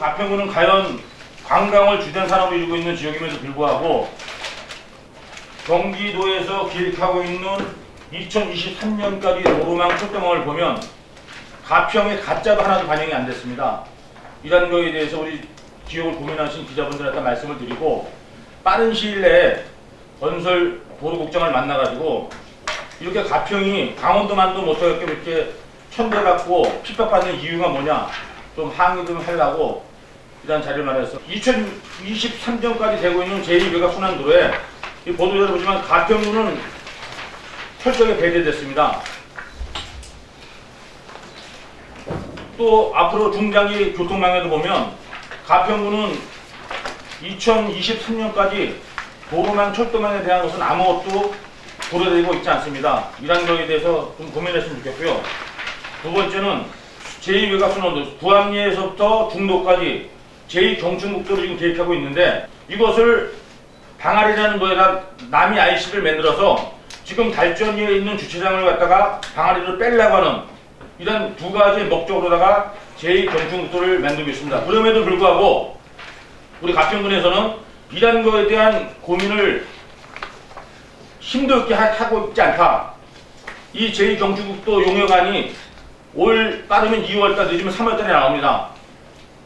가평구는 과연 관광을 주된 산업으로 이루고 있는 지역임에도 불구하고 경기도에서 기획하고 있는 2023년까지 도로망 출동을 보면 가평의 가짜도 하나도 반영이 안 됐습니다. 이런 거에 대해서 우리 지역을 고민하신 기자분들한테 말씀을 드리고 빠른 시일 내에 건설 도로국장을 만나가지고 이렇게 가평이 강원도만도 못하게 이렇게 천대받고 핍박받는 이유가 뭐냐 좀 항의 좀 하려고 이런 자료를 마련해서 2023년까지 되고 있는 제2외곽순환도로에 이 보도자료 보시면 가평구는 철저하게 배제됐습니다. 또 앞으로 중장기 교통망에도 보면 가평구는 2023년까지 도로망 철도망에 대한 것은 아무것도 고려되고 있지 않습니다. 이런 거에 대해서 좀 고민했으면 좋겠고요. 두 번째는 제2외곽순환도 구암리에서부터 중도까지 제2경춘국도를 지금 계획하고 있는데 이것을 방아리라는 거에다 남이 IC를 만들어서 지금 달전 위에 있는 주차장을 갖다가 방아리를 빼려고 하는 이런 두 가지 목적으로다가 제2경춘국도를 만들고 있습니다. 그럼에도 불구하고 우리 가평군에서는 이런 거에 대한 고민을 심도 있게 하고 있지 않다. 이 제2경춘국도 용역안이 올 빠르면 2월달 늦으면 3월달에 나옵니다.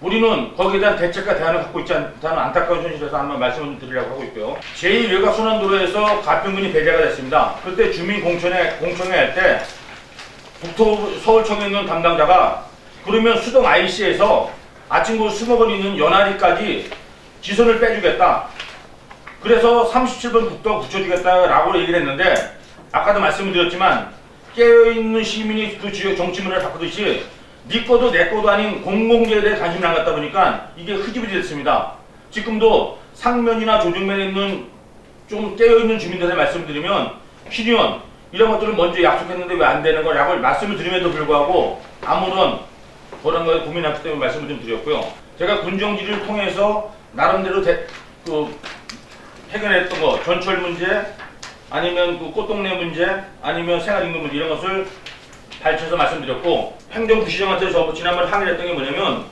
우리는 거기에 대한 대책과 대안을 갖고 있지 않다는 안타까운 현실에서 한번 말씀을 좀 드리려고 하고 있고요. 제2외곽순환도로에서 가평군이 배제가 됐습니다. 그때 주민 공청회 할 때 국토부 서울청에 있는 담당자가 그러면 수동 IC에서 아침고 수목원 있는 연하리까지 지선을 빼주겠다. 그래서 37번 국도가 붙여주겠다라고 얘기를 했는데 아까도 말씀을 드렸지만 깨어있는 시민이 그 지역 정치문을 바꾸듯이 네 거도 내 거도 아닌 공공재에 대해 관심을 안 갖다 보니까 이게 흐지부지 됐습니다. 지금도 상면이나 조정면에 있는 좀 깨어있는 주민들한테 말씀을 드리면 신의원 이런 것들을 먼저 약속했는데 왜 안 되는 거라고 말씀을 드림에도 불구하고 아무런 그런 거에 고민했기 때문에 말씀을 좀 드렸고요. 제가 군정지를 통해서 나름대로 해결했던 거 전철 문제 아니면 그 꽃동네 문제 아니면 생활임금 문제 이런 것을 발췌해서 말씀드렸고 행정부시장한테 지난번에 항의를 했던 게 뭐냐면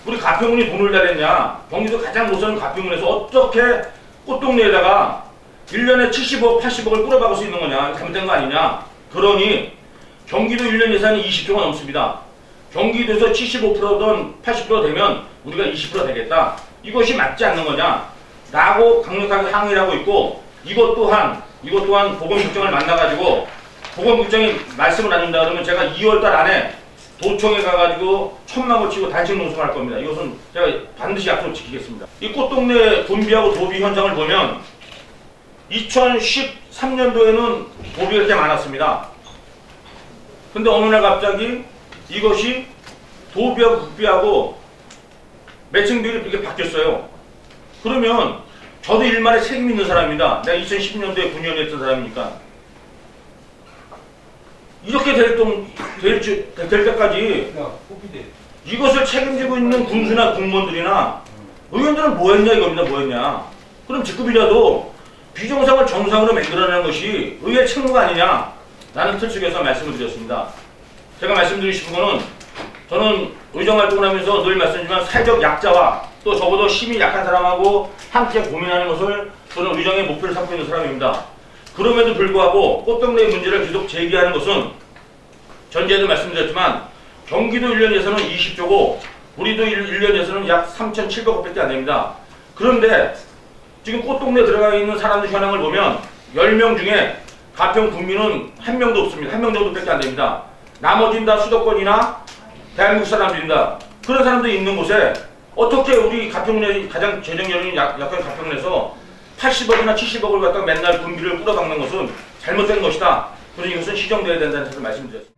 우리 가평군이 돈을 다 냈냐 경기도 가장 못 사는 가평군에서 어떻게 꽃동네에다가 1년에 70억 80억을 뿌려박을 수 있는 거냐 잘못된 거 아니냐. 그러니 경기도 1년 예산이 20조가 넘습니다. 경기도에서 75%든 80% 되면 우리가 20% 되겠다. 이것이 맞지 않는 거냐 라고 강력하게 항의를 하고 있고 이것 또한 보건국장을 만나가지고 보건국장이 말씀을 안 준다 그러면 제가 2월달 안에 도청에 가가지고 천막을 치고 단식 농성을 할 겁니다. 이것은 제가 반드시 약속을 지키겠습니다. 이 꽃동네 분비하고 도비 현장을 보면 2013년도에는 도비가 이렇게 많았습니다. 근데 어느 날 갑자기 이것이 도비하고 국비하고 매칭 비율이 이렇게 바뀌었어요. 그러면 저도 일말에 책임 있는 사람입니다. 내가 2010년도에 군의원이었던 사람이니까. 이렇게 될 때까지 이것을 책임지고 있는 군수나 공무원들이나 의원들은 뭐 했냐 이겁니다. 뭐 했냐. 그럼 직급이라도 비정상을 정상으로 만들어내는 것이 의회 책무가 아니냐 라는 틀 속에서 말씀을 드렸습니다. 제가 말씀드리고 싶은 거는 저는 의정활동을 하면서 늘 말씀드리지만 사회적 약자와 또 적어도 힘이 약한 사람하고 함께 고민하는 것을 저는 의정의 목표를 삼고 있는 사람입니다. 그럼에도 불구하고 꽃동네의 문제를 계속 제기하는 것은 전제에도 말씀드렸지만 경기도 1년 예산은 20조고 우리도 1년 예산은 약 3,700억밖에 안 됩니다. 그런데 지금 꽃동네 들어가 있는 사람들 현황을 보면 10명 중에 가평 국민은 한 명도 없습니다. 한 명 정도밖에 안 됩니다. 나머지는 다 수도권이나 대한민국 사람들입니다. 그런 사람들이 있는 곳에 어떻게 우리 가평군의 가장 재정 여력이 약한 가평군에서 80억이나 70억을 갖다가 맨날 분비를 뿌려박는 것은 잘못된 것이다. 그러니 이것은 시정되어야 된다는 것을 말씀드렸습니다.